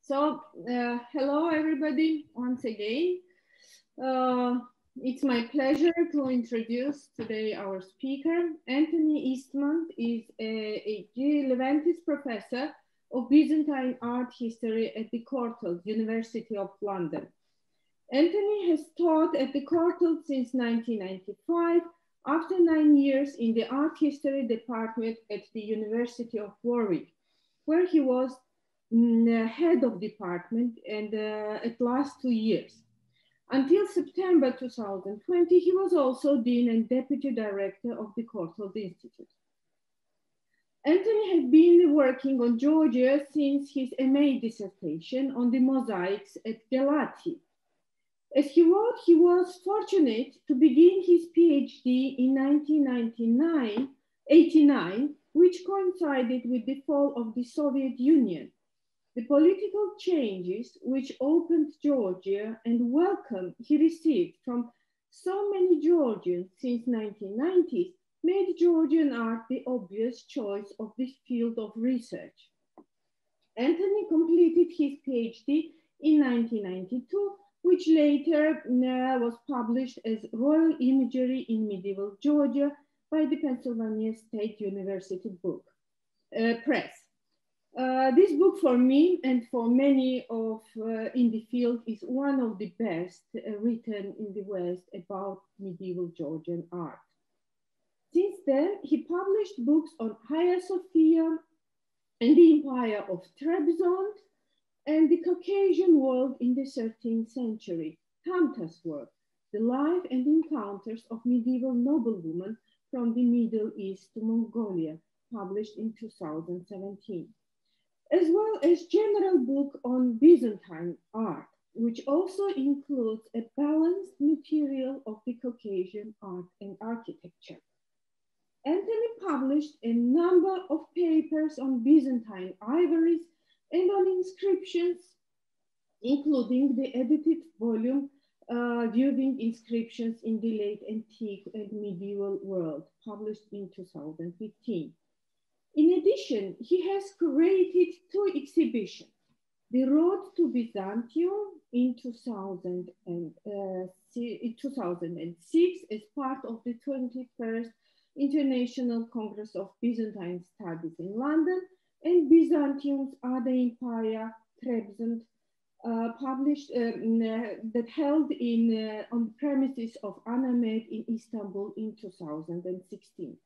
So, hello everybody, once again. It's my pleasure to introduce today our speaker. Antony Eastmond is a Leventis professor of Byzantine art history at the Courtauld University of London. Antony has taught at the Courtauld since 1995, after 9 years in the art history department at the University of Warwick, where he was head of department and at last 2 years. Until September 2020, he was also Dean and Deputy Director of the Courtauld Institute. Antony had been working on Georgia since his MA dissertation on the mosaics at Galati. As he wrote, he was fortunate to begin his PhD in 1989, which coincided with the fall of the Soviet Union. The political changes which opened Georgia and welcome he received from so many Georgians since 1990s made Georgian art the obvious choice of this field of research. Antony completed his PhD in 1992, which later was published as Royal Imagery in Medieval Georgia by the Pennsylvania State University Press. This book for me and for many of in the field is one of the best written in the West about medieval Georgian art. Since then, he published books on Hagia Sophia and the Empire of Trebizond and the Caucasian world in the 13th century, Tamta's work, The Life and Encounters of Medieval Noblewomen from the Middle East to Mongolia, published in 2017. As well as general book on Byzantine art, which also includes a balanced material of the Caucasian art and architecture. Antony published a number of papers on Byzantine ivories and on inscriptions, including the edited volume Viewing Inscriptions in the Late Antique and Medieval World, published in 2015. In addition, he has curated 2 exhibitions, The Road to Byzantium in 2006 as part of the 21st International Congress of Byzantine Studies in London, and Byzantium's Other Empire, Trebizond, published that held on the premises of Anamed in Istanbul in 2016.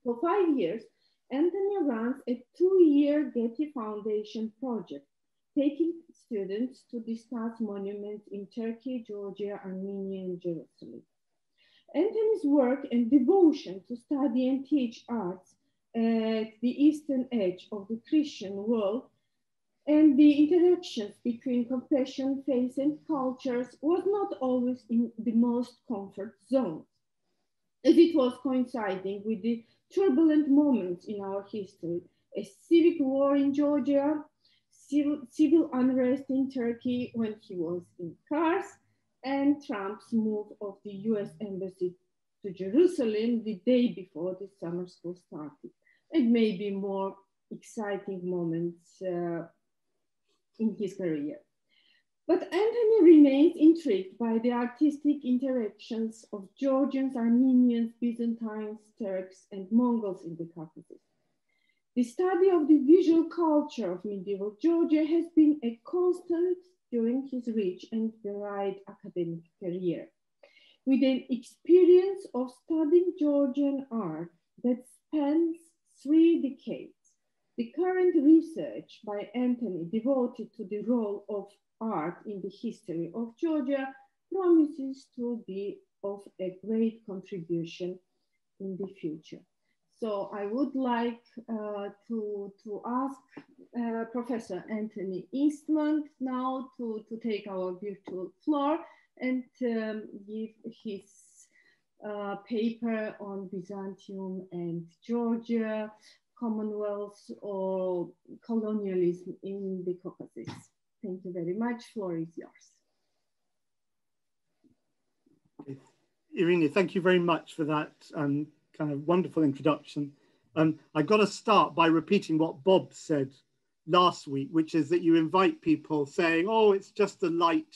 For 5 years, Antony runs a 2-year Getty Foundation project, taking students to discuss monuments in Turkey, Georgia, Armenia, and Jerusalem. Antony's work and devotion to study and teach arts at the eastern edge of the Christian world and the interactions between confession, faith, and cultures was not always in the most comfort zones, as it was coinciding with the turbulent moments in our history, a civic war in Georgia, civil unrest in Turkey when he was in Kars, and Trump's move of the US Embassy to Jerusalem the day before the summer school started, and maybe more exciting moments in his career. But Antony remains intrigued by the artistic interactions of Georgians, Armenians, Byzantines, Turks, and Mongols in the Caucasus. The study of the visual culture of medieval Georgia has been a constant during his rich and varied academic career. With an experience of studying Georgian art that spans 3 decades, the current research by Antony devoted to the role of art in the history of Georgia promises to be of a great contribution in the future. So I would like to ask Professor Antony Eastmond now to take our virtual floor and give his paper on Byzantium and Georgia, commonwealth or colonialism in the Caucasus. Thank you very much. Floor is yours. Irina, thank you very much for that kind of wonderful introduction. I've got to start by repeating what Bob said last week, which is that you invite people saying, oh, it's just a light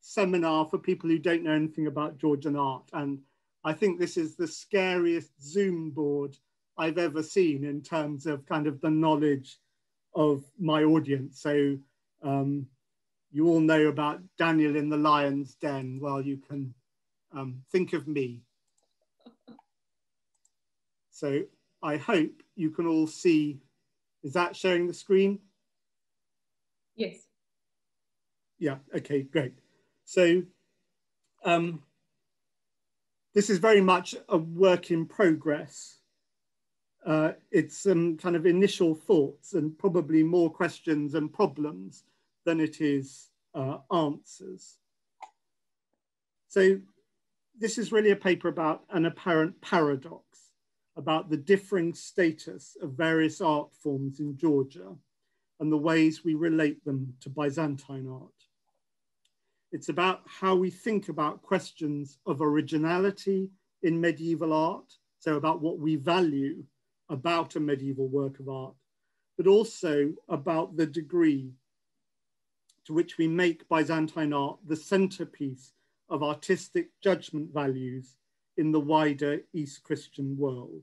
seminar for people who don't know anything about Georgian art. And I think this is the scariest Zoom board I've ever seen in terms of kind of the knowledge of my audience. So you all know about Daniel in the lion's den. Well, you can think of me. So I hope you can all see. Is that showing the screen? Yes. Yeah, okay, great. So this is very much a work in progress. It's some kind of initial thoughts and probably more questions and problems than it is answers. So this is really a paper about an apparent paradox, about the differing status of various art forms in Georgia and the ways we relate them to Byzantine art. It's about how we think about questions of originality in medieval art, so about what we value about a medieval work of art, but also about the degree to which we make Byzantine art the centerpiece of artistic judgment values in the wider East Christian world.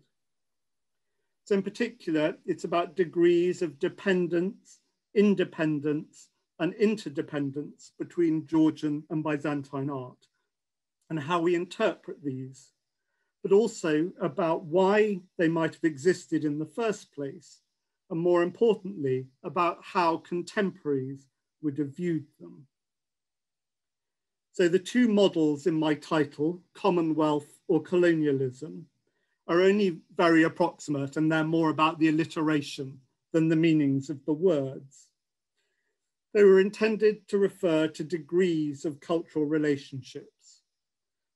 So in particular, it's about degrees of dependence, independence, and interdependence between Georgian and Byzantine art, and how we interpret these, but also about why they might have existed in the first place, and more importantly, about how contemporaries would have viewed them. So the two models in my title, commonwealth or colonialism, are only very approximate, and they're more about the alliteration than the meanings of the words. They were intended to refer to degrees of cultural relationships.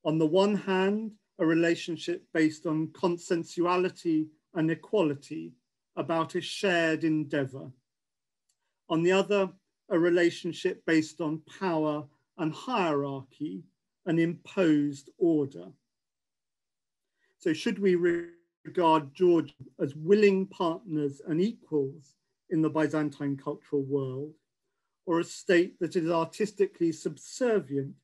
On the one hand, a relationship based on consensuality and equality about a shared endeavor. On the other, a relationship based on power and hierarchy, an imposed order. So should we regard Georgia as willing partners and equals in the Byzantine cultural world, or a state that is artistically subservient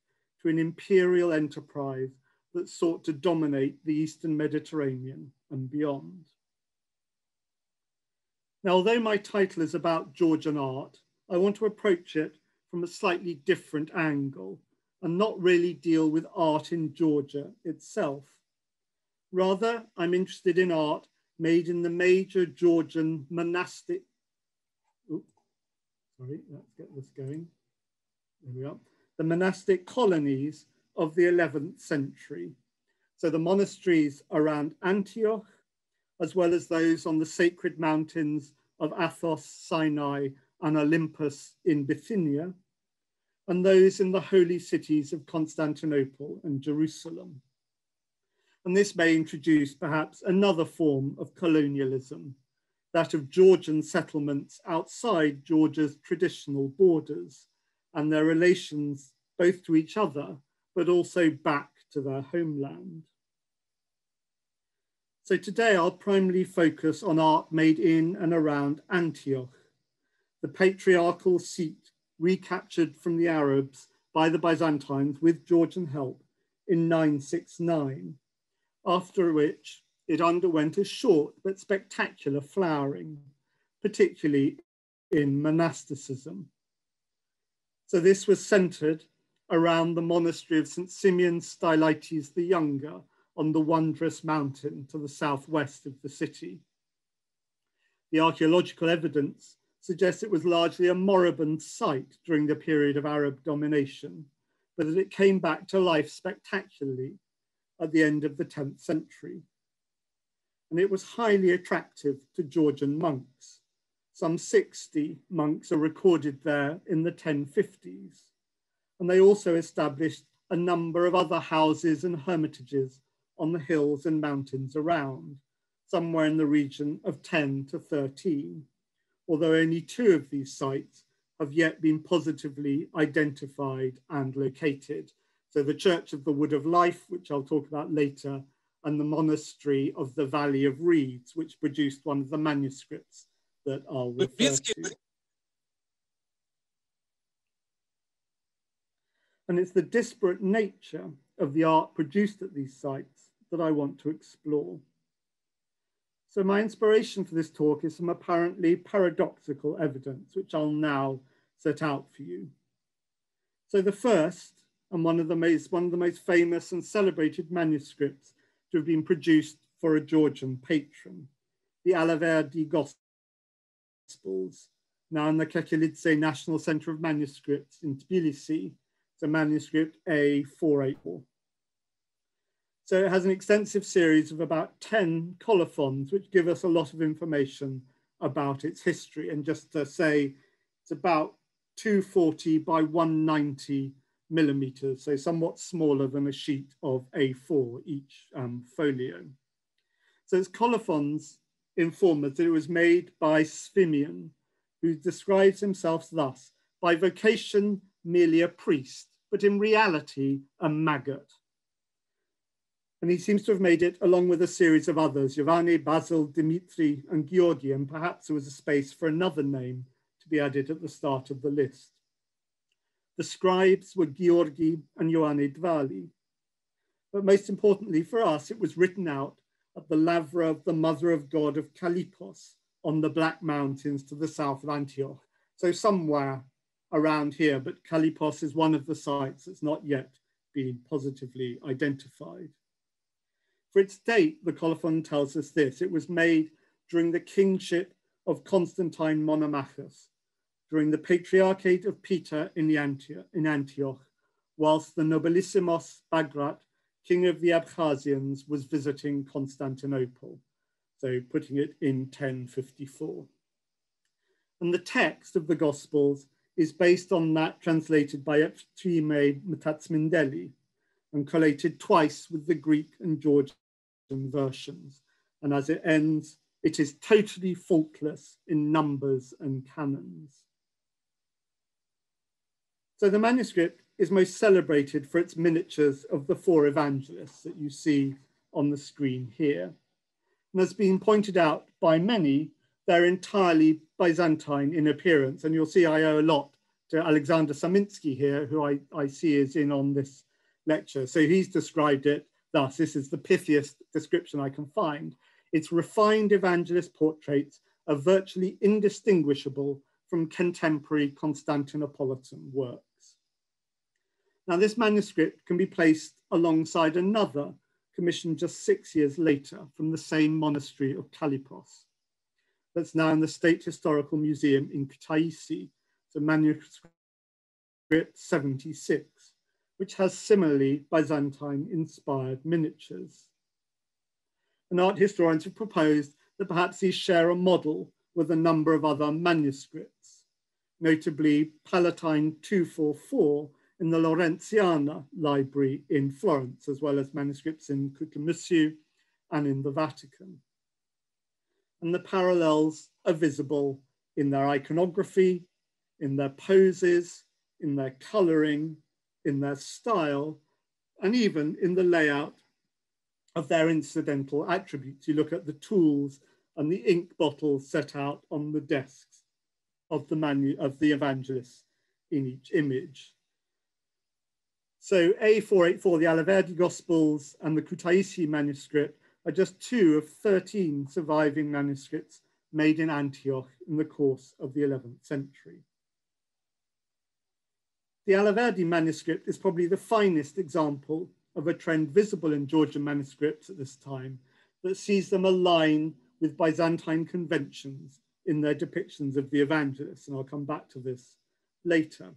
to an imperial enterprise that sought to dominate the Eastern Mediterranean and beyond? Now, although my title is about Georgian art, I want to approach it from a slightly different angle and not really deal with art in Georgia itself. Rather, I'm interested in art made in the major Georgian monastic, let's get this going. There we are. The monastic colonies of the 11th century. So the monasteries around Antioch, as well as those on the sacred mountains of Athos, Sinai, and Olympus in Bithynia, and those in the holy cities of Constantinople and Jerusalem. And this may introduce perhaps another form of colonialism, that of Georgian settlements outside Georgia's traditional borders and their relations both to each other, but also back to their homeland. So today I'll primarily focus on art made in and around Antioch, the patriarchal seat recaptured from the Arabs by the Byzantines with Georgian help in 969, after which it underwent a short but spectacular flowering, particularly in monasticism. So this was centered around the monastery of St. Simeon Stylites the Younger on the wondrous mountain to the southwest of the city. The archaeological evidence suggests it was largely a moribund site during the period of Arab domination, but that it came back to life spectacularly at the end of the 10th century. And it was highly attractive to Georgian monks. Some 60 monks are recorded there in the 1050s. And they also established a number of other houses and hermitages on the hills and mountains around, somewhere in the region of 10 to 13, although only 2 of these sites have yet been positively identified and located. So the Church of the Wood of Life, which I'll talk about later, and the Monastery of the Valley of Reeds, which produced one of the manuscripts that I'll refer to. And it's the disparate nature of the art produced at these sites that I want to explore. So my inspiration for this talk is some apparently paradoxical evidence, which I'll now set out for you. So the first, and one of the most famous and celebrated manuscripts to have been produced for a Georgian patron, the Alaverdi Gospels, now in the Kekilidze National Centre of Manuscripts in Tbilisi. It's a manuscript A484. So it has an extensive series of about 10 colophons, which give us a lot of information about its history. And just to say, it's about 240 by 190 millimeters, so somewhat smaller than a sheet of A4 each folio. So its colophons inform us that it was made by Sphimion, who describes himself thus: by vocation merely a priest, but in reality a maggot. And he seems to have made it along with a series of others, Giovanni, Basil, Dimitri, and Georgi, and perhaps there was a space for another name to be added at the start of the list. The scribes were Georgi and Ioanni Dvali. But most importantly for us, it was written out at the Lavra of the Mother of God of Kalipos on the Black Mountains to the south of Antioch. So somewhere around here, but Kalipos is one of the sites that's not yet been positively identified. For its date, the colophon tells us this: it was made during the kingship of Constantine Monomachus, during the Patriarchate of Peter in Antioch, whilst the Nobilissimos Bagrat, king of the Abkhazians, was visiting Constantinople, so putting it in 1054. And the text of the Gospels is based on that translated by Ephtime Metatsmindeli and collated twice with the Greek and Georgian versions. And as it ends, it is totally faultless in numbers and canons. So the manuscript is most celebrated for its miniatures of the four evangelists that you see on the screen here. And as been pointed out by many, they're entirely Byzantine in appearance. And you'll see I owe a lot to Alexander Saminsky here, who I see is in on this lecture. So he's described it thus: this is the pithiest description I can find. Its refined evangelist portraits are virtually indistinguishable from contemporary Constantinopolitan works. Now, this manuscript can be placed alongside another commissioned just 6 years later from the same monastery of Kalipos. That's now in the State Historical Museum in Kutaisi. It's a manuscript 76, which has similarly Byzantine-inspired miniatures. And art historians have proposed that perhaps these share a model with a number of other manuscripts, notably Palatine 244 in the Laurentiana Library in Florence, as well as manuscripts in Cucumussiu and in the Vatican. And the parallels are visible in their iconography, in their poses, in their coloring, in their style, and even in the layout of their incidental attributes. You look at the tools and the ink bottles set out on the desks of the evangelists in each image. So A484, the Alaverdi Gospels, and the Kutaisi manuscript are just 2 of 13 surviving manuscripts made in Antioch in the course of the 11th century. The Alaverdi manuscript is probably the finest example of a trend visible in Georgian manuscripts at this time that sees them align with Byzantine conventions in their depictions of the evangelists, and I'll come back to this later.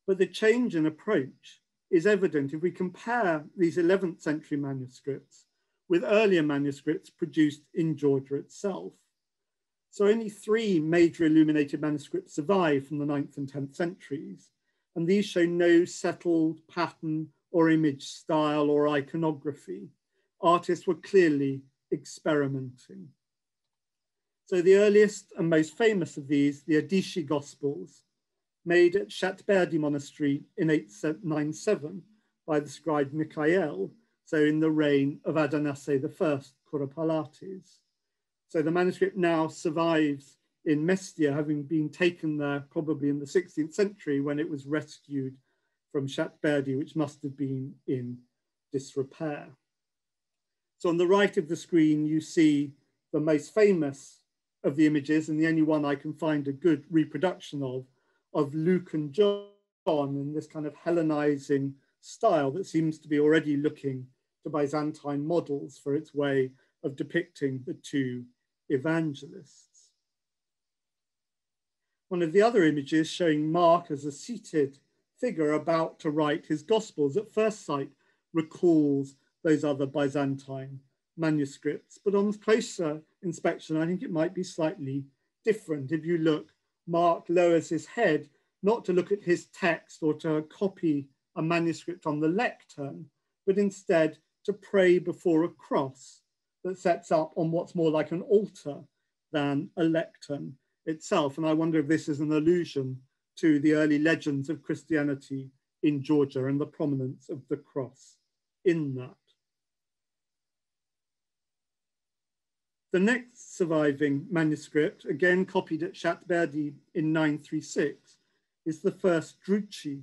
But the change in approach is evident if we compare these 11th century manuscripts with earlier manuscripts produced in Georgia itself. So only 3 major illuminated manuscripts survive from the 9th and 10th centuries, and these show no settled pattern or image style or iconography. Artists were clearly experimenting. So the earliest and most famous of these, the Adishi Gospels, made at Shatbergi Monastery in 897 by the scribe Mikhael, so in the reign of Adonase I Kuropalates. So the manuscript now survives in Mestia, having been taken there probably in the 16th century when it was rescued from Shatbergi, which must have been in disrepair. So on the right of the screen, you see the most famous of the images, and the only one I can find a good reproduction of Luke and John in this kind of Hellenizing style that seems to be already looking to Byzantine models for its way of depicting the two evangelists. One of the other images showing Mark as a seated figure about to write his Gospels at first sight recalls those other Byzantine manuscripts, but on closer inspection, I think it might be slightly different. If you look, Mark lowers his head, not to look at his text or to copy a manuscript on the lectern, but instead to pray before a cross that sets up on what's more like an altar than a lectern itself. And I wonder if this is an allusion to the early legends of Christianity in Georgia and the prominence of the cross in that. The next surviving manuscript, again copied at Shatbergi in 936, is the first Drucci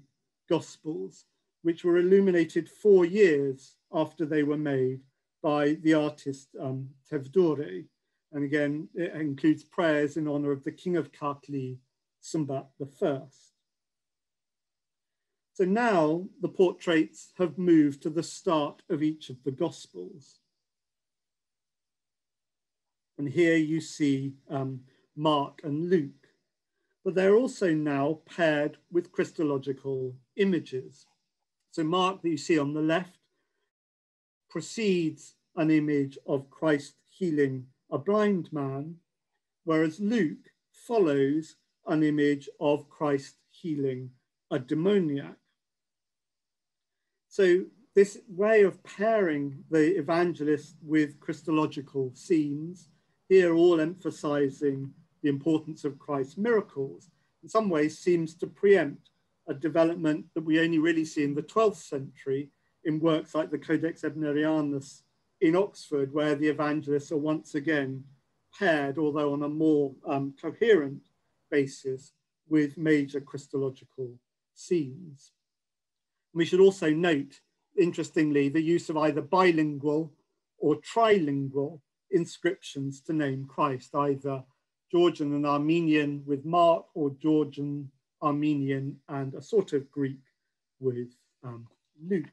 Gospels, which were illuminated 4 years after they were made by the artist Tevdore. And again, it includes prayers in honor of the king of Kartli, Sumbat I. So now the portraits have moved to the start of each of the Gospels. And here you see Mark and Luke, but they're also now paired with Christological images. So Mark, that you see on the left, precedes an image of Christ healing a blind man, whereas Luke follows an image of Christ healing a demoniac. So this way of pairing the evangelist with Christological scenes, here all emphasizing the importance of Christ's miracles, in some ways seems to preempt a development that we only really see in the 12th century in works like the Codex Ebnerianus in Oxford, where the evangelists are once again paired, although on a more coherent basis, with major Christological scenes. We should also note, interestingly, the use of either bilingual or trilingual inscriptions to name Christ, either Georgian and Armenian with Mark, or Georgian, Armenian, and a sort of Greek with Luke.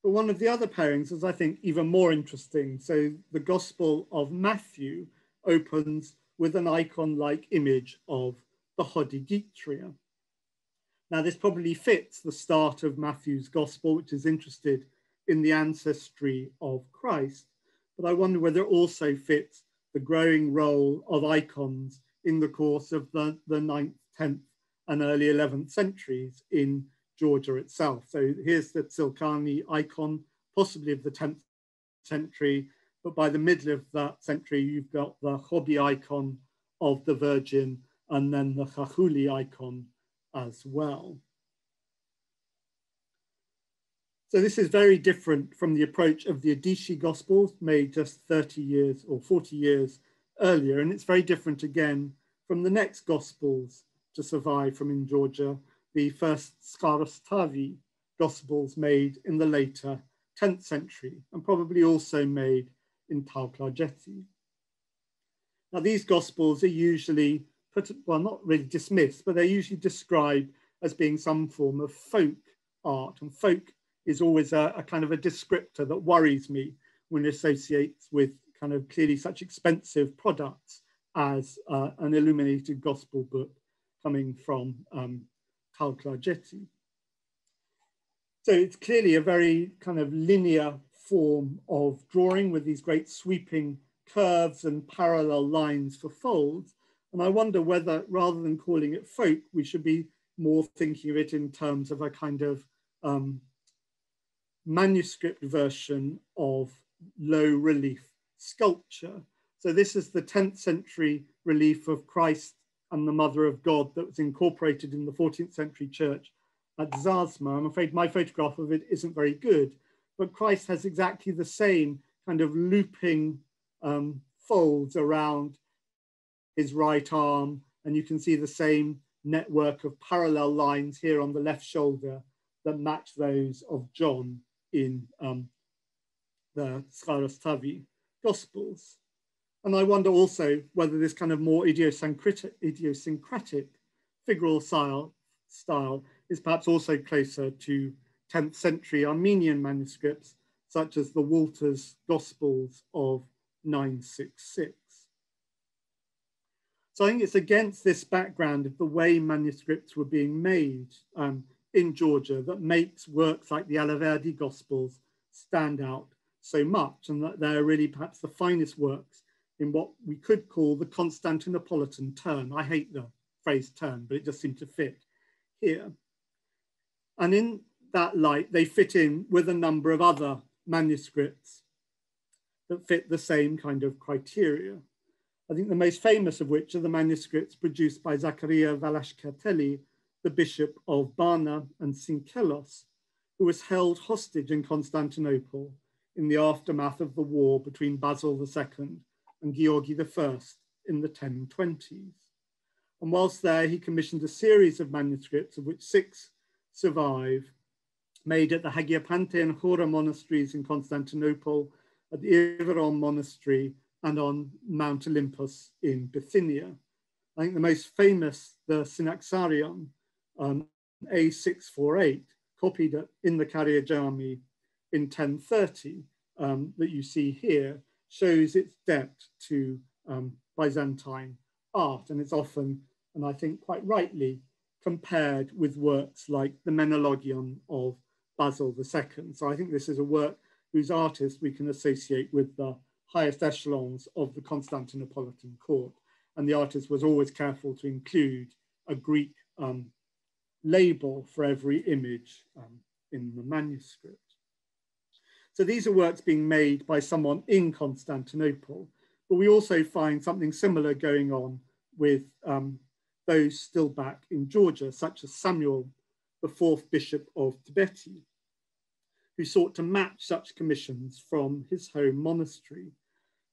But one of the other pairings is, I think, even more interesting. So the Gospel of Matthew opens with an icon-like image of the Hodegetria. Now, this probably fits the start of Matthew's Gospel, which is interested in the ancestry of Christ, but I wonder whether it also fits the growing role of icons in the course of the 9th, 10th, and early 11th centuries in Georgia itself. So here's the Tsilkani icon, possibly of the 10th century, but by the middle of that century, you've got the Chobi icon of the Virgin, and then the Chachuli icon as well. So this is very different from the approach of the Adishi Gospels made just 30 years or 40 years earlier. And it's very different again from the next Gospels to survive from in Georgia, the first Skarastavi Gospels made in the later 10th century, and probably also made in Tauklageti. Now these Gospels are usually well, not really dismissed, but they're usually described as being some form of folk art, and folk is always a kind of a descriptor that worries me when it associates with kind of clearly such expensive products as an illuminated gospel book coming from Tauklageti. So it's clearly a very kind of linear form of drawing with these great sweeping curves and parallel lines for folds. And I wonder whether, rather than calling it folk, we should be more thinking of it in terms of a kind of manuscript version of low relief sculpture. So this is the 10th century relief of Christ and the Mother of God that was incorporated in the 14th century church at Zazma. I'm afraid my photograph of it isn't very good, but Christ has exactly the same kind of looping folds around his right arm, and you can see the same network of parallel lines here on the left shoulder that match those of John in the Skharastavi Gospels. And I wonder also whether this kind of more idiosyncratic figural style is perhaps also closer to 10th century Armenian manuscripts, such as the Walters Gospels of 966. So I think it's against this background of the way manuscripts were being made in Georgia that makes works like the Alaverdi Gospels stand out so much, and that they're really perhaps the finest works in what we could call the Constantinopolitan turn. I hate the phrase turn, but it just seemed to fit here. And in that light, they fit in with a number of other manuscripts that fit the same kind of criteria. I think the most famous of which are the manuscripts produced by Zaccaria Valashkateli, the Bishop of Barna and Sinkelos, who was held hostage in Constantinople in the aftermath of the war between Basil II and Georgi I in the 1020s. And whilst there, he commissioned a series of manuscripts, of which 6 survive, made at the Hagia Pante and Hora monasteries in Constantinople, at the Iveron Monastery, and on Mount Olympus in Bithynia. I think the most famous, the Synaxarion, A648, copied in the Kariajami in 1030, that you see here, shows its debt to Byzantine art, and it's often, and I think quite rightly, compared with works like the Menologion of Basil II. So I think this is a work whose artist we can associate with the highest echelons of the Constantinopolitan court. And the artist was always careful to include a Greek label for every image in the manuscript. So these are works being made by someone in Constantinople, but we also find something similar going on with those still back in Georgia, such as Samuel, the 4th Bishop of Tibeti, who sought to match such commissions from his home monastery.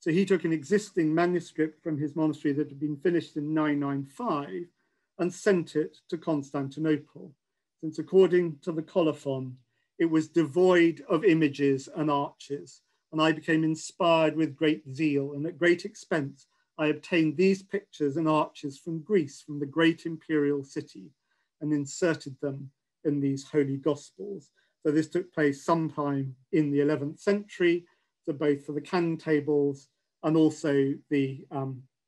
So he took an existing manuscript from his monastery that had been finished in 995 and sent it to Constantinople, since according to the colophon, it was devoid of images and arches. And I became inspired with great zeal, and at great expense, I obtained these pictures and arches from Greece, from the great imperial city, and inserted them in these holy gospels. So this took place sometime in the 11th century, so both for the canon tables and also the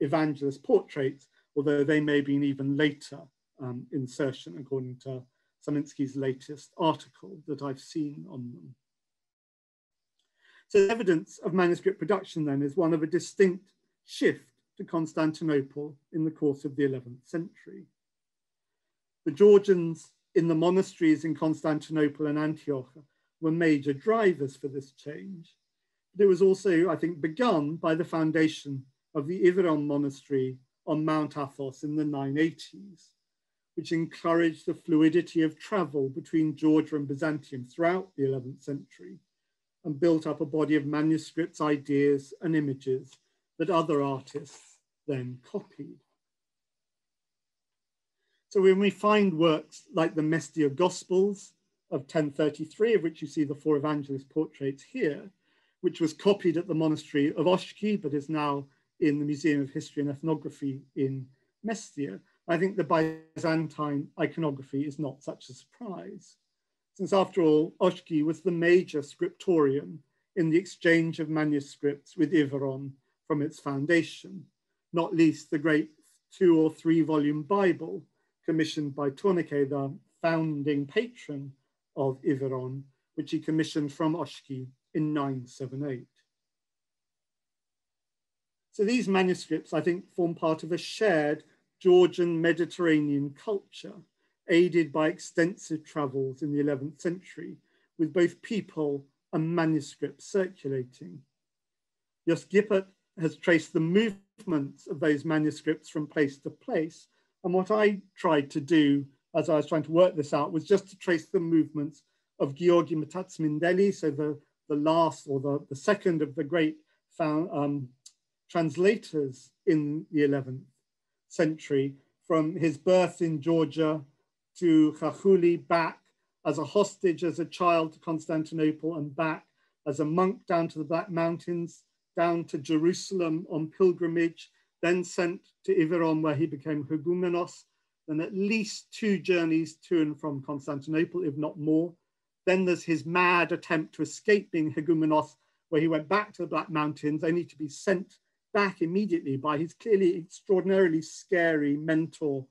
evangelist portraits, although they may have been even later insertion, according to Saminsky's latest article that I've seen on them. So the evidence of manuscript production then is one of a distinct shift to Constantinople in the course of the 11th century. The Georgians in the monasteries in Constantinople and Antioch were major drivers for this change. But it was also, I think, begun by the foundation of the Iveron monastery on Mount Athos in the 980s, which encouraged the fluidity of travel between Georgia and Byzantium throughout the 11th century and built up a body of manuscripts, ideas, and images that other artists then copied. So when we find works like the Mestia Gospels of 1033, of which you see the 4 evangelist portraits here, which was copied at the monastery of Oshki, but is now in the Museum of History and Ethnography in Mestia, I think the Byzantine iconography is not such a surprise, since after all, Oshki was the major scriptorium in the exchange of manuscripts with Iveron from its foundation, not least the great 2 or 3 volume Bible commissioned by Tourniquet, the founding patron of Iveron, which he commissioned from Oshki in 978. So these manuscripts, I think, form part of a shared Georgian Mediterranean culture, aided by extensive travels in the 11th century, with both people and manuscripts circulating. Jos Gippert has traced the movements of those manuscripts from place to place. And what I tried to do as I was trying to work this out was just to trace the movements of Georgi Metatsmindeli, so the last or the second of the great translators in the 11th century, from his birth in Georgia to Khachuli, back as a hostage as a child to Constantinople, and back as a monk down to the Black Mountains, down to Jerusalem on pilgrimage, then sent to Iveron where he became Hegumenos, then at least 2 journeys to and from Constantinople, if not more. Then there's his mad attempt to escape being Hegumenos, where he went back to the Black Mountains, only to be sent back immediately by his clearly extraordinarily scary mentor,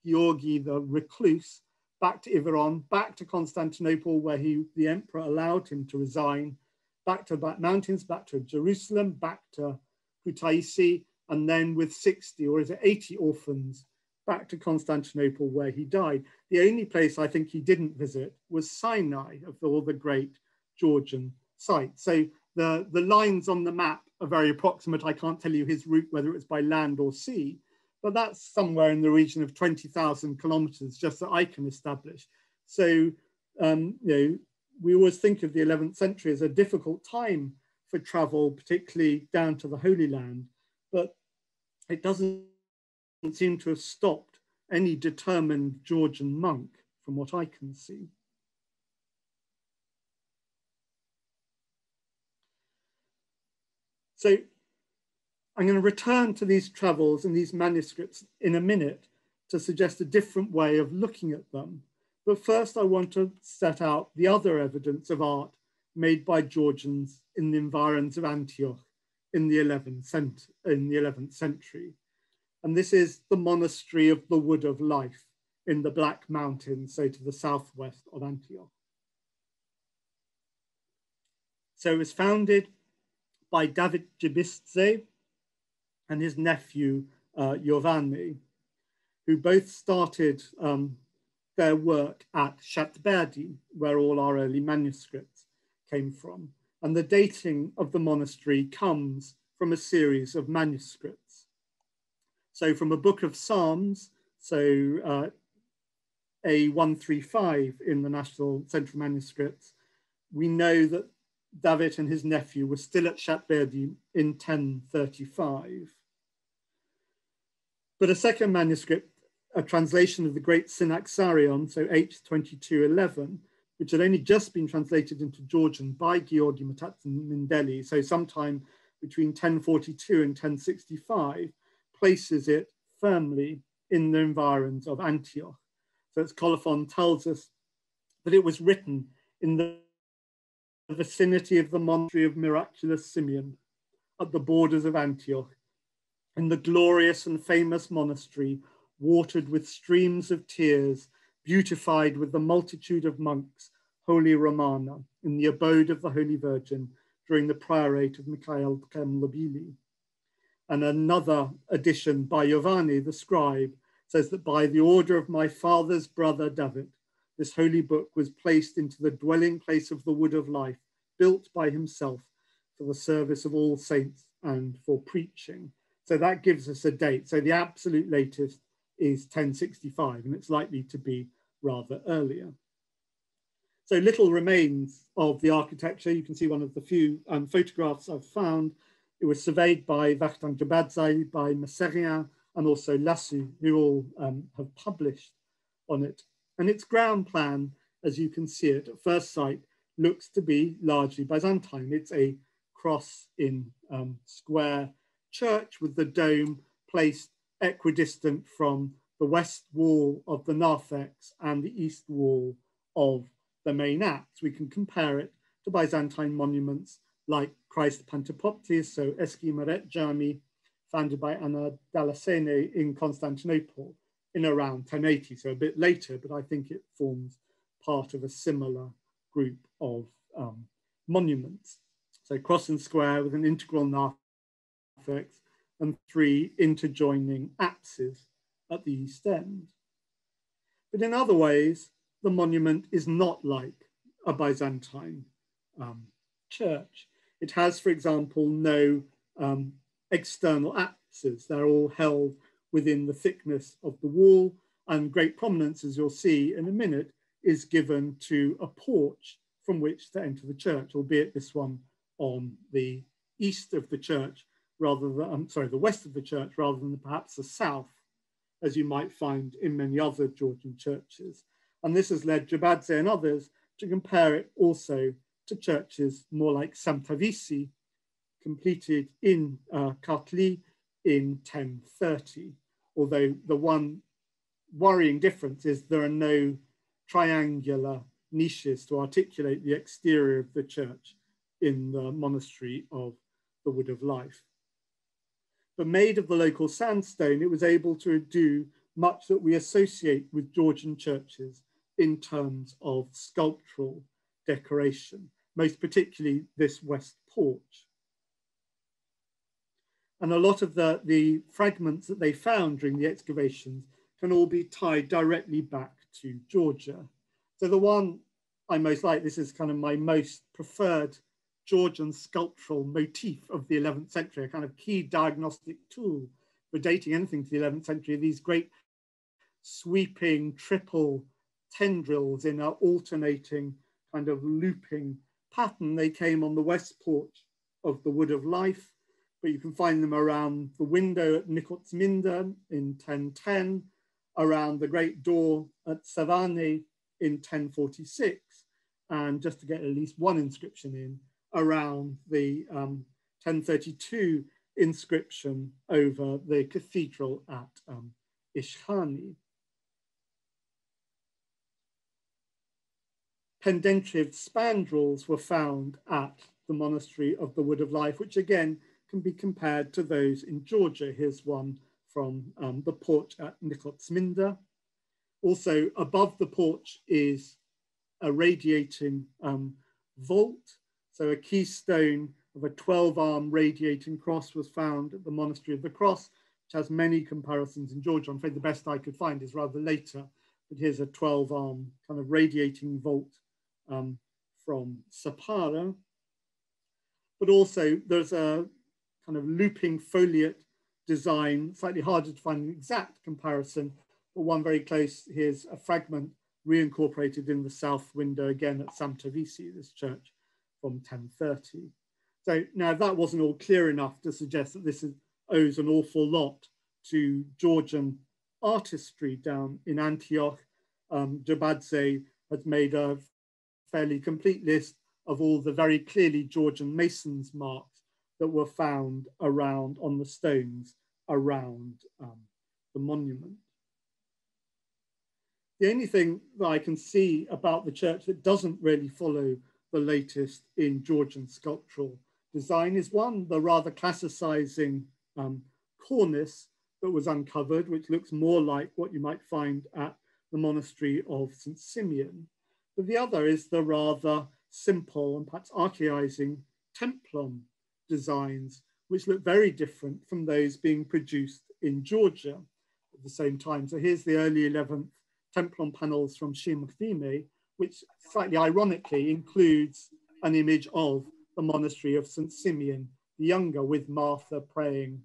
Georgi the Recluse, back to Iveron, back to Constantinople, where the emperor allowed him to resign, back to the Black Mountains, back to Jerusalem, back to Kutaisi, and then with 60 or is it 80 orphans, back to Constantinople, where he died. The only place I think he didn't visit was Sinai, of all the great Georgian sites. So the lines on the map are very approximate. I can't tell you his route, whether it was by land or sea, but that's somewhere in the region of 20,000 kilometers, just that I can establish. So, you know, we always think of the 11th century as a difficult time for travel, particularly down to the Holy Land, but it doesn't seem to have stopped any determined Georgian monk from what I can see. So I'm going to return to these travels and these manuscripts in a minute to suggest a different way of looking at them. But first I want to set out the other evidence of art made by Georgians in the environs of Antioch in the 11th century. And this is the Monastery of the Wood of Life in the Black Mountains, so to the southwest of Antioch. So it was founded by David Gibistze and his nephew, Giovanni, who both started their work at Shatbergi, where all our early manuscripts came from. And the dating of the monastery comes from a series of manuscripts. So from a book of Psalms, so A135 in the National Central Manuscripts, we know that David and his nephew were still at Shatbergi in 1035. But a second manuscript, a translation of the Great Synaxarion, so H2211, which had only just been translated into Georgian by Georgi Mindeli, so sometime between 1042 and 1065, places it firmly in the environs of Antioch. So its colophon tells us that it was written in the vicinity of the monastery of Miraculous Simeon at the borders of Antioch, in the glorious and famous monastery, watered with streams of tears, beautified with the multitude of monks, Holy Romana, in the abode of the Holy Virgin during the priorate of Mikhail Kemlobili. And another edition by Giovanni, the scribe, says that by the order of my father's brother David, this holy book was placed into the dwelling place of the Wood of Life, built by himself for the service of all saints and for preaching. So that gives us a date. So the absolute latest is 1065, and it's likely to be rather earlier. So little remains of the architecture. You can see one of the few photographs I've found. It was surveyed by Vakhtang Jabadzai, by Messerien, and also Lassu, who all have published on it. And its ground plan, as you can see it at first sight, looks to be largely Byzantine. It's a cross in square church with the dome placed equidistant from the west wall of the narthex and the east wall of the main apse. We can compare it to Byzantine monuments like Christ Pantopoptis, so Eski Meret Jami, founded by Anna Dalasene in Constantinople in around 1080, so a bit later, but I think it forms part of a similar group of monuments. So cross and square with an integral narthex and 3 interjoining apses at the east end. But in other ways, the monument is not like a Byzantine church. It has, for example, no external apses. They're all held within the thickness of the wall, and great prominence, as you'll see in a minute, is given to a porch from which to enter the church, albeit this one on the east of the church, rather than, the west of the church, rather than perhaps the south, as you might find in many other Georgian churches. And this has led Jabadze and others to compare it also to churches more like Samtavisi, completed in Kartli in 1030. Although the one worrying difference is there are no triangular niches to articulate the exterior of the church in the monastery of the Wood of Life. But made of the local sandstone, it was able to do much that we associate with Georgian churches in terms of sculptural decoration, most particularly this west porch. And a lot of the fragments that they found during the excavations can all be tied directly back to Georgia. So the one I most like, this is kind of my most preferred Georgian sculptural motif of the 11th century, a kind of key diagnostic tool for dating anything to the 11th century, these great sweeping triple tendrils in an alternating kind of looping pattern. They came on the west porch of the Wood of Life, but you can find them around the window at Nikotsminda in 1010, around the great door at Savane in 1046, and just to get at least one inscription in, around the 1032 inscription over the cathedral at Ishkhani. Pendentive spandrels were found at the Monastery of the Wood of Life, which again can be compared to those in Georgia. Here's one from the porch at Nikotsminda. Also above the porch is a radiating vault. So a keystone of a 12-arm radiating cross was found at the Monastery of the Cross, which has many comparisons in Georgia. I'm afraid the best I could find is rather later, but here's a 12-arm kind of radiating vault from Sapporo. But also there's a kind of looping foliate design, slightly harder to find an exact comparison, but one very close. Here's a fragment reincorporated in the south window again at Samtavisi, this church from 1030. So now that wasn't all clear enough to suggest that this owes an awful lot to Georgian artistry down in Antioch. Jabadze has made a fairly complete list of all the very clearly Georgian masons marks that were found around on the stones around the monument. The only thing that I can see about the church that doesn't really follow the latest in Georgian sculptural design is one, the rather classicizing cornice that was uncovered, which looks more like what you might find at the monastery of St. Simeon. But the other is the rather simple and perhaps archaizing templum designs, which look very different from those being produced in Georgia at the same time. So here's the early 11th templum panels from Shimkhvime, which slightly ironically includes an image of the monastery of St. Simeon the Younger, with Martha praying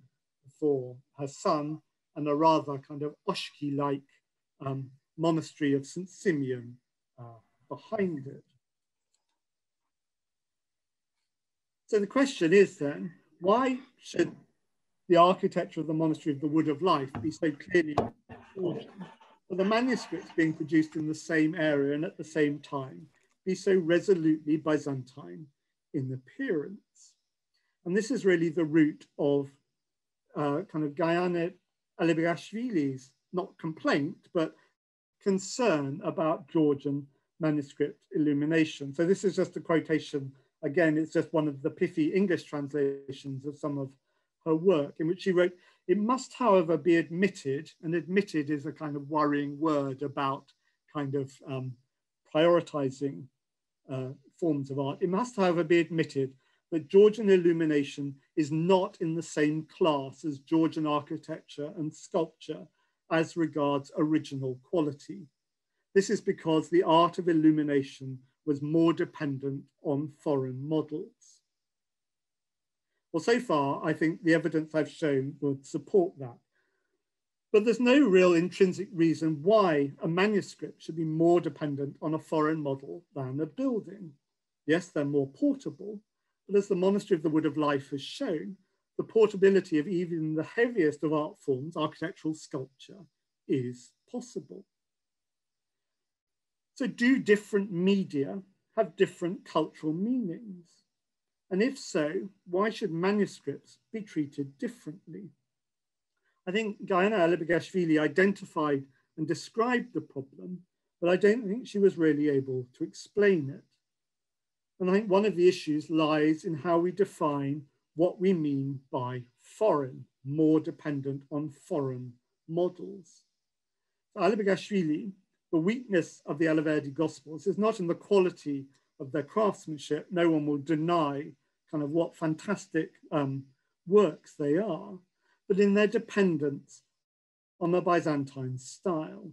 for her son, and a rather kind of Oshki-like monastery of St. Simeon behind it. So the question is then, why should the architecture of the Monastery of the Wood of Life be so clearly Georgian, but the manuscripts being produced in the same area and at the same time be so resolutely Byzantine in appearance? And this is really the root of kind of Gayane Alibigashvili's, not complaint, but concern about Georgian manuscript illumination. So this is just a quotation. Again, it's just one of the pithy English translations of some of her work, in which she wrote, "It must, however, be admitted," and admitted is a kind of worrying word about kind of prioritizing forms of art. "It must, however, be admitted that Georgian illumination is not in the same class as Georgian architecture and sculpture as regards original quality. This is because the art of illumination was more dependent on foreign models." Well, so far, I think the evidence I've shown would support that. But there's no real intrinsic reason why a manuscript should be more dependent on a foreign model than a building. Yes, they're more portable, but as the Monastery of the Wood of Life has shown, the portability of even the heaviest of art forms, architectural sculpture, is possible. So do different media have different cultural meanings? And if so, why should manuscripts be treated differently? I think Gayana Alibagashvili identified and described the problem, but I don't think she was really able to explain it. And I think one of the issues lies in how we define what we mean by foreign, more dependent on foreign models. For Alibagashvili, the weakness of the Alaverdi Gospels is not in the quality of their craftsmanship. No one will deny kind of what fantastic works they are, but in their dependence on the Byzantine style.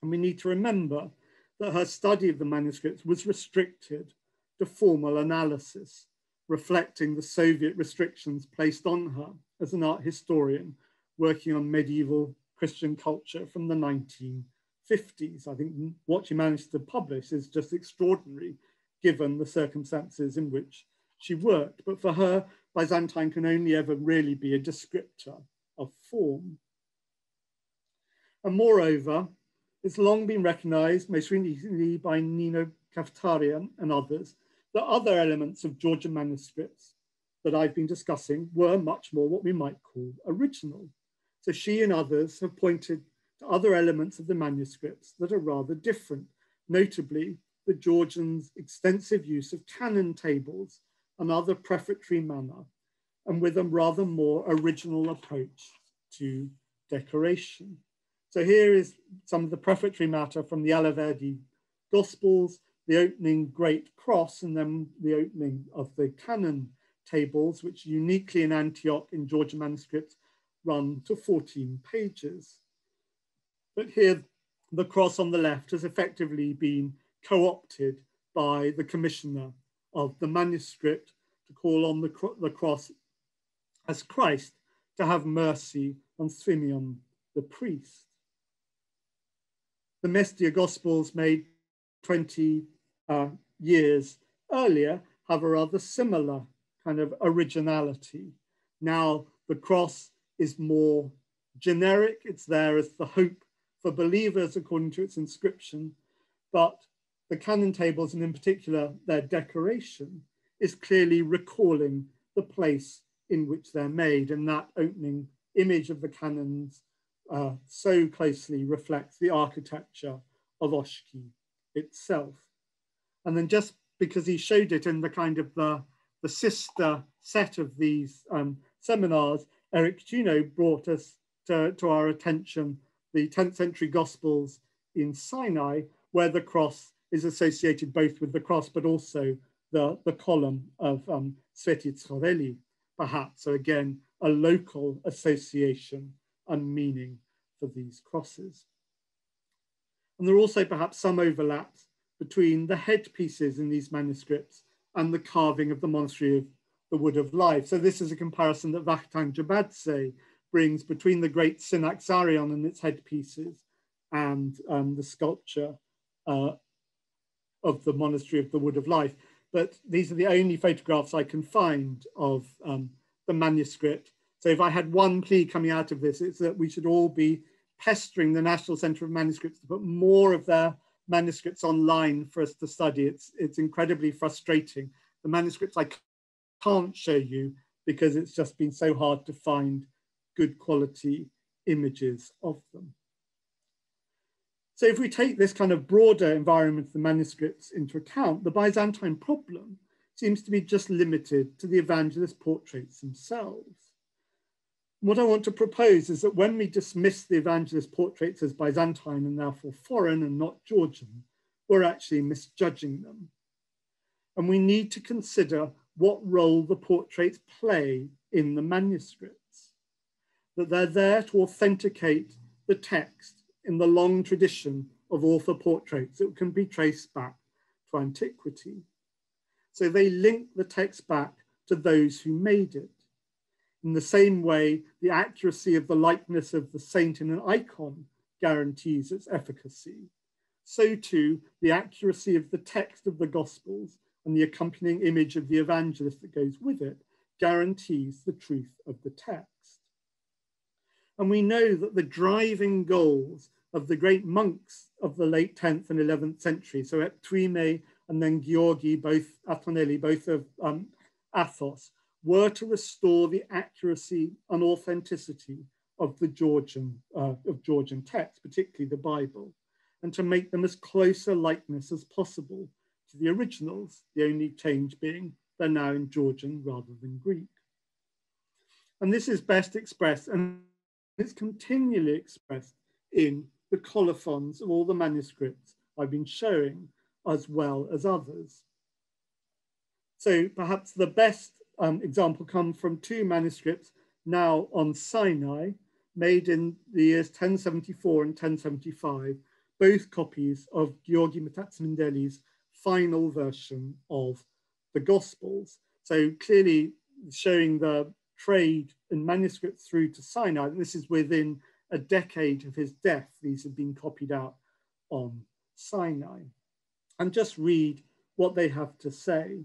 And we need to remember that her study of the manuscripts was restricted to formal analysis, reflecting the Soviet restrictions placed on her as an art historian working on medieval Christian culture from the 1950s. I think what she managed to publish is just extraordinary given the circumstances in which she worked. But for her, Byzantine can only ever really be a descriptor of form. And moreover, it's long been recognized, most recently by Nino Kaftaria and others, that other elements of Georgian manuscripts that I've been discussing were much more what we might call original. So she and others have pointed to other elements of the manuscripts that are rather different, notably the Georgians' extensive use of canon tables and other prefatory manner, and with a rather more original approach to decoration. So here is some of the prefatory matter from the Alaverdi Gospels, the opening Great Cross, and then the opening of the canon tables, which uniquely in Antioch in Georgian manuscripts run to 14 pages. But here, the cross on the left has effectively been co-opted by the commissioner of the manuscript to call on the cross as Christ to have mercy on Simeon the priest. The Mestia Gospels made 20 years earlier have a rather similar kind of originality. Now the cross is more generic. It's there as the hope for believers according to its inscription, but the canon tables, and in particular their decoration, is clearly recalling the place in which they're made, and that opening image of the canons so closely reflects the architecture of Oshki itself. And then just because he showed it in the kind of the sister set of these seminars, Eric Juno brought us to our attention the 10th century Gospels in Sinai, where the cross is associated both with the cross, but also the column of Sveti Tsoreli, perhaps. So again, a local association and meaning for these crosses. And there are also perhaps some overlaps between the headpieces in these manuscripts and the carving of the Monastery of the Wood of Life. So this is a comparison that Vakhtang Jabadze brings between the great Synaxarion and its headpieces and the sculpture of the Monastery of the Wood of Life. But these are the only photographs I can find of the manuscript. So if I had one plea coming out of this, it's that we should all be pestering the National Centre of Manuscripts to put more of their manuscripts online for us to study. It's incredibly frustrating. The manuscripts I can't show you because it's just been so hard to find good quality images of them. So if we take this kind of broader environment of the manuscripts into account, the Byzantine problem seems to be just limited to the evangelist portraits themselves. What I want to propose is that when we dismiss the evangelist portraits as Byzantine and therefore foreign and not Georgian, we're actually misjudging them. And we need to consider what role the portraits play in the manuscripts, that they're there to authenticate the text in the long tradition of author portraits that can be traced back to antiquity. So they link the text back to those who made it. In the same way, the accuracy of the likeness of the saint in an icon guarantees its efficacy. So too, the accuracy of the text of the Gospels and the accompanying image of the evangelist that goes with it guarantees the truth of the text. And we know that the driving goals of the great monks of the late 10th and 11th century, so Eptwime and then Georgi, both Athaneli, both of Athos, were to restore the accuracy and authenticity of the Georgian texts, particularly the Bible, and to make them as close a likeness as possible to the originals, the only change being they're now in Georgian rather than Greek. And this is best expressed, and it's continually expressed in the colophons of all the manuscripts I've been showing, as well as others. So perhaps the best example comes from two manuscripts now on Sinai, made in the years 1074 and 1075, both copies of Georgi Metaxmindeli's final version of the Gospels. So clearly showing the trade in manuscripts through to Sinai. This is within a decade of his death. These have been copied out on Sinai. And just read what they have to say.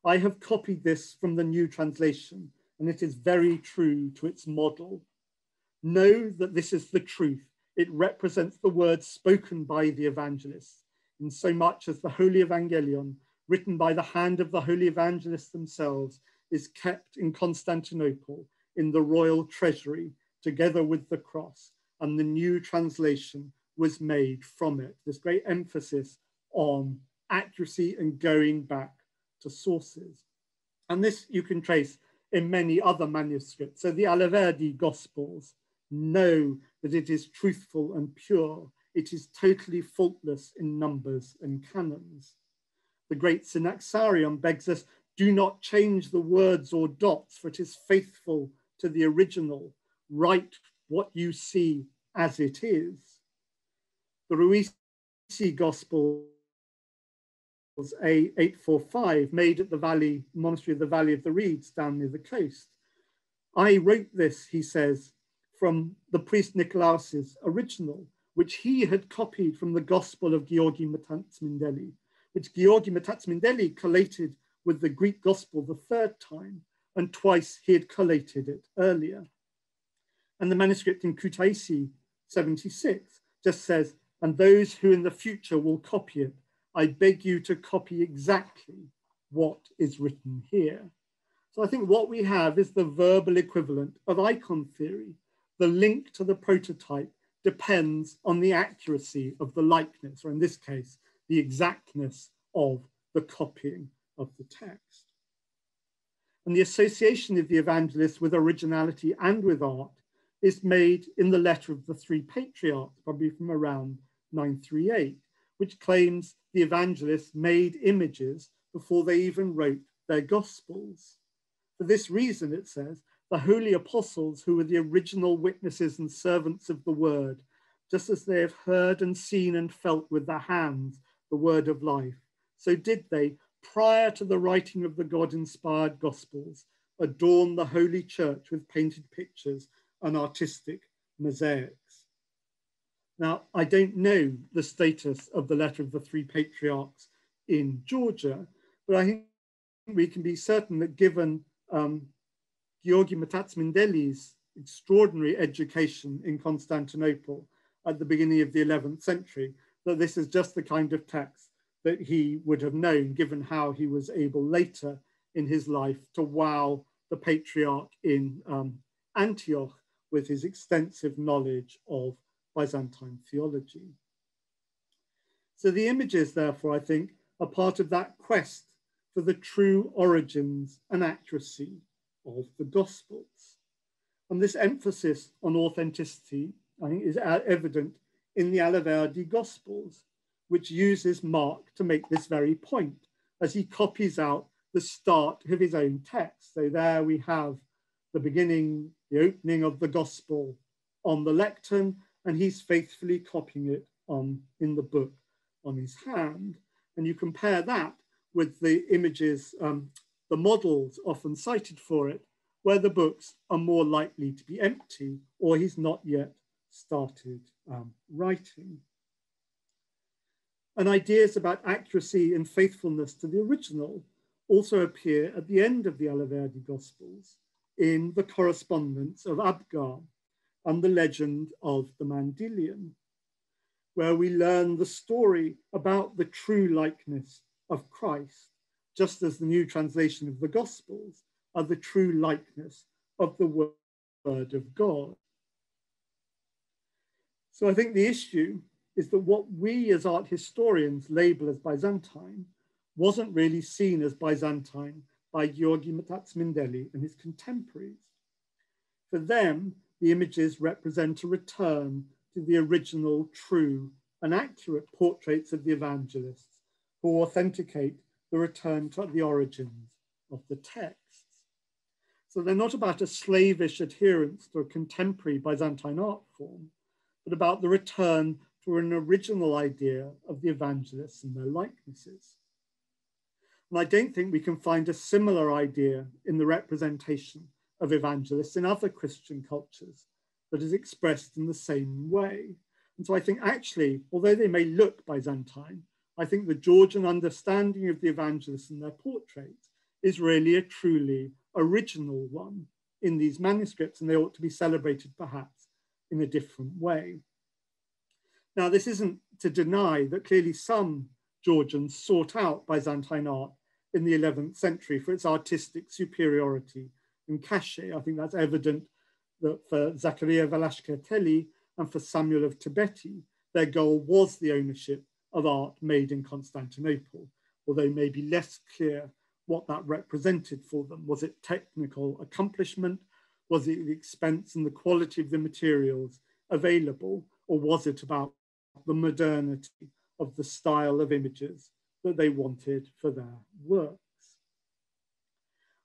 I have copied this from the new translation, and it is very true to its model. Know that this is the truth. It represents the words spoken by the evangelists, in so much as the Holy Evangelion, written by the hand of the Holy Evangelists themselves, is kept in Constantinople in the royal treasury, together with the cross, and the new translation was made from it. This great emphasis on accuracy and going back to sources. And this you can trace in many other manuscripts. So the Alaverdi Gospels know that it is truthful and pure. It is totally faultless in numbers and canons. The great Synaxarion begs us, do not change the words or dots, for it is faithful to the original. Write what you see as it is. The Ruisi Gospels, A845, made at the monastery of the Valley of the Reeds down near the coast. I wrote this, he says, from the priest Nicolaus's original, which he had copied from the Gospel of Georgi Metaxmindeli, which Georgi Metaxmindeli collated with the Greek Gospel the third time, and twice he had collated it earlier. And the manuscript in Kutaisi 76 just says, and those who in the future will copy it, I beg you to copy exactly what is written here. So I think what we have is the verbal equivalent of icon theory. The link to the prototype depends on the accuracy of the likeness, or in this case, the exactness of the copying of the text. And the association of the evangelist with originality and with art is made in the letter of the three patriarchs, probably from around 938, which claims the evangelists made images before they even wrote their gospels. For this reason, it says, the holy apostles who were the original witnesses and servants of the word, just as they have heard and seen and felt with their hands the word of life, so did they, prior to the writing of the God-inspired gospels, adorn the holy church with painted pictures and artistic mosaics. Now, I don't know the status of the letter of the three patriarchs in Georgia, but I think we can be certain that given Georgi Metaxmindeli's extraordinary education in Constantinople at the beginning of the 11th century, that this is just the kind of text that he would have known, given how he was able later in his life to wow the patriarch in Antioch with his extensive knowledge of Byzantine theology. So the images, therefore, I think, are part of that quest for the true origins and accuracy of the Gospels. And this emphasis on authenticity, I think, is evident in the Alaverdi Gospels, which uses Mark to make this very point as he copies out the start of his own text. So there we have the beginning, the opening of the Gospel on the lectern, and he's faithfully copying it in the book on his hand. And you compare that with the images, the models often cited for it, where the books are more likely to be empty or he's not yet started writing. And ideas about accuracy and faithfulness to the original also appear at the end of the Alaverdi Gospels in the correspondence of Abgar. and the legend of the Mandylion, where we learn the story about the true likeness of Christ, just as the new translation of the Gospels are the true likeness of the Word of God. So I think the issue is that what we as art historians label as Byzantine wasn't really seen as Byzantine by Georgi Matatz-Mindeli and his contemporaries. For them, the images represent a return to the original, true, and accurate portraits of the evangelists who authenticate the return to the origins of the texts. So they're not about a slavish adherence to a contemporary Byzantine art form, but about the return to an original idea of the evangelists and their likenesses. And I don't think we can find a similar idea in the representation of evangelists in other Christian cultures that is expressed in the same way. And so I think actually, although they may look Byzantine, I think the Georgian understanding of the evangelists and their portraits is really a truly original one in these manuscripts, and they ought to be celebrated perhaps in a different way. Now, this isn't to deny that clearly some Georgians sought out Byzantine art in the 11th century for its artistic superiority and cachet. I think that's evident that for Zakaria Velashketeli and for Samuel of Tibeti, their goal was the ownership of art made in Constantinople, although maybe less clear what that represented for them. Was it technical accomplishment? Was it the expense and the quality of the materials available? Or was it about the modernity of the style of images that they wanted for their works?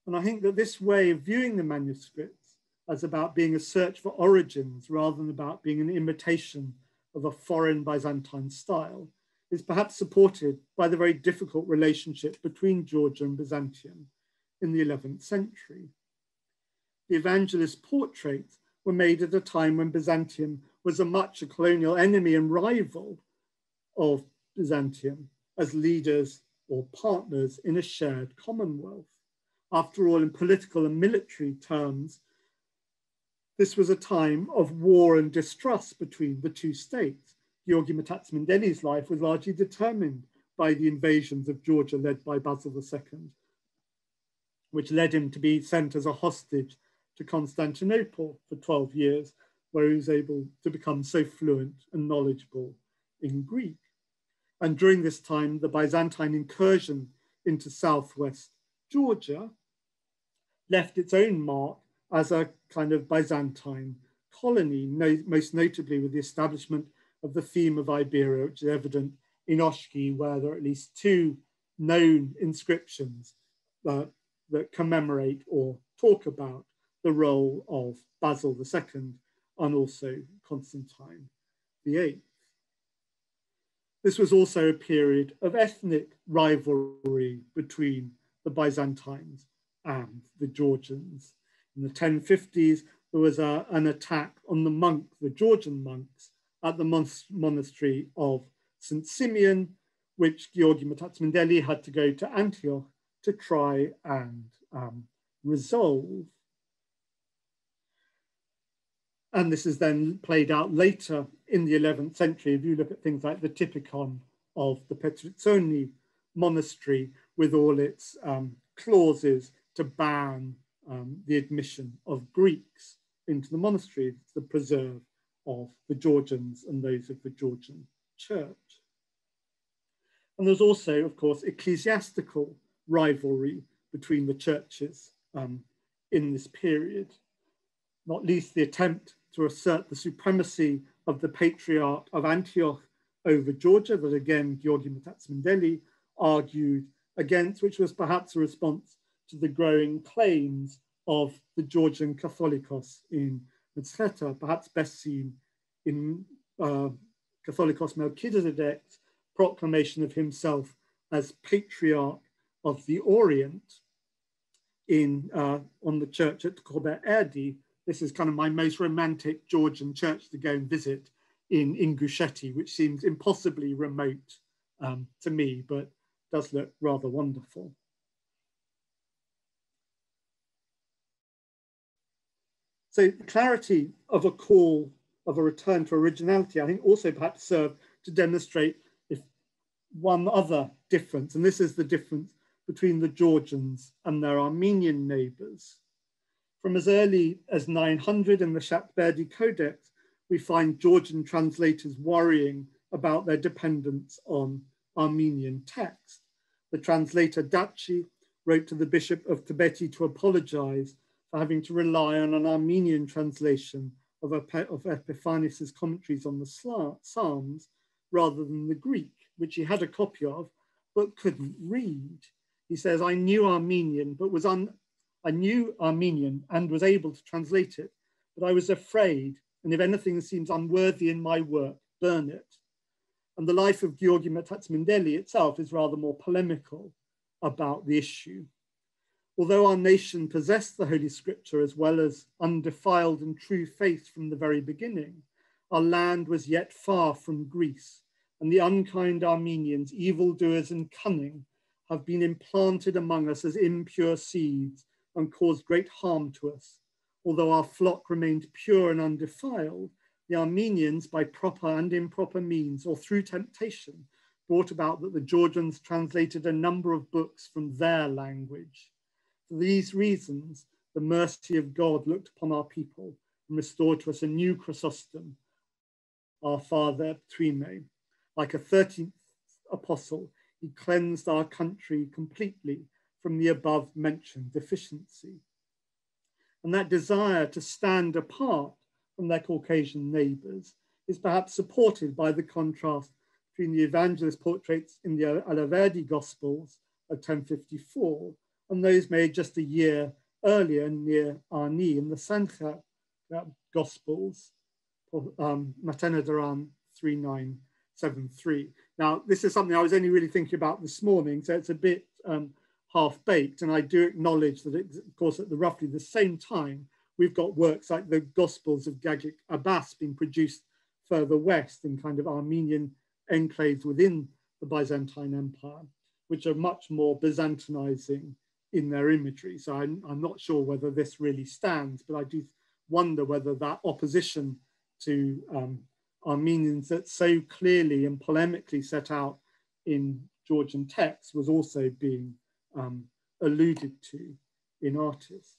And I think that this way of viewing the manuscripts as about being a search for origins rather than about being an imitation of a foreign Byzantine style is perhaps supported by the very difficult relationship between Georgia and Byzantium in the 11th century. The evangelist portraits were made at a time when Byzantium was a colonial enemy and rival of Byzantium as leaders or partners in a shared commonwealth. After all, in political and military terms, this was a time of war and distrust between the two states. Georgi Matatz-Mindeli's life was largely determined by the invasions of Georgia led by Basil II, which led him to be sent as a hostage to Constantinople for 12 years, where he was able to become so fluent and knowledgeable in Greek. And during this time, the Byzantine incursion into southwest Georgia left its own mark as a kind of Byzantine colony, most notably with the establishment of the theme of Iberia, which is evident in Oshki, where there are at least two known inscriptions that commemorate or talk about the role of Basil II and also Constantine VIII. This was also a period of ethnic rivalry between the Byzantines and the Georgians. In the 1050s, there was an attack on the Georgian monks at the monastery of St. Simeon, which Georgi Matatz-Mindeli had to go to Antioch to try and resolve. And this is then played out later in the 11th century. If you look at things like the Typicon of the Petritsoni monastery with all its clauses to ban the admission of Greeks into the monastery, it's the preserve of the Georgians and those of the Georgian church. And there's also, of course, ecclesiastical rivalry between the churches in this period, not least the attempt to assert the supremacy of the Patriarch of Antioch over Georgia, that again, Georgi Matatz-Mindeli argued against, which was perhaps a response to the growing claims of the Georgian Catholicos in Mtskheta, perhaps best seen in Catholicos Melchizedek's proclamation of himself as Patriarch of the Orient on the church at Kobe Erdi. This is kind of my most romantic Georgian church to go and visit in Ingushetti, which seems impossibly remote to me, but does look rather wonderful. So the clarity of a call of a return to originality, I think also perhaps served to demonstrate if one other difference, and this is the difference between the Georgians and their Armenian neighbors. From as early as 900 in the Shatbergi Codex, we find Georgian translators worrying about their dependence on Armenian text. The translator Drucci wrote to the Bishop of Tibeti to apologize for having to rely on an Armenian translation of Epiphanes' commentaries on the Psalms rather than the Greek, which he had a copy of, but couldn't read. He says, I knew Armenian and was able to translate it, but I was afraid, and if anything seems unworthy in my work, burn it. And the life of Georgi Metaxmindeli itself is rather more polemical about the issue. Although our nation possessed the Holy Scripture as well as undefiled and true faith from the very beginning, our land was yet far from Greece, and the unkind Armenians, evildoers and cunning, have been implanted among us as impure seeds and caused great harm to us. Although our flock remained pure and undefiled, the Armenians, by proper and improper means or through temptation, brought about that the Georgians translated a number of books from their language. For these reasons, the mercy of God looked upon our people and restored to us a new Chrysostom, our father Ptolemy. Like a 13th apostle, he cleansed our country completely from the above mentioned deficiency. And that desire to stand apart from their Caucasian neighbors is perhaps supported by the contrast between the evangelist portraits in the Alaverdi Gospels of 1054 and those made just a year earlier near Ani in the Sancha Gospels, Matena 3973. Now, this is something I was only really thinking about this morning, so it's a bit half-baked, and I do acknowledge that, of course, at roughly the same time, we've got works like the Gospels of Gagik Abbas being produced further west in kind of Armenian enclaves within the Byzantine Empire, which are much more Byzantinizing in their imagery. So I'm not sure whether this really stands, but I do wonder whether that opposition to Armenians that so clearly and polemically set out in Georgian texts was also being alluded to in artists.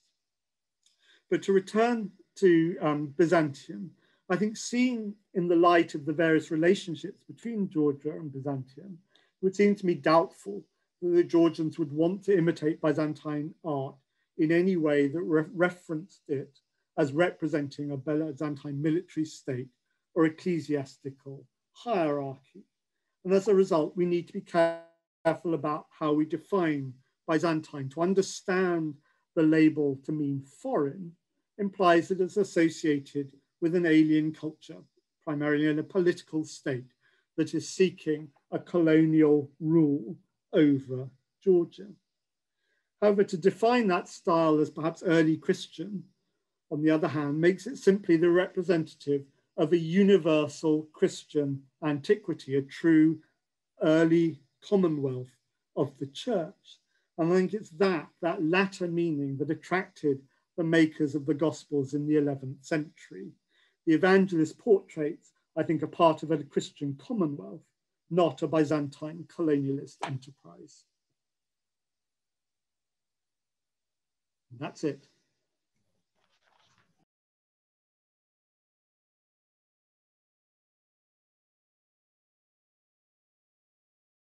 But to return to Byzantium, I think seeing in the light of the various relationships between Georgia and Byzantium, it would seem to me doubtful that the Georgians would want to imitate Byzantine art in any way that referenced it as representing a Byzantine military state or ecclesiastical hierarchy. And as a result, we need to be careful about how we define Byzantine. To understand the label to mean foreign implies that it's associated with an alien culture, primarily in a political state that is seeking a colonial rule over Georgia. However, to define that style as perhaps early Christian, on the other hand, makes it simply the representative of a universal Christian antiquity, a true early commonwealth of the church. And I think it's that latter meaning that attracted the makers of the Gospels in the 11th century. The evangelist portraits, I think, are part of a Christian commonwealth, not a Byzantine colonialist enterprise. And that's it.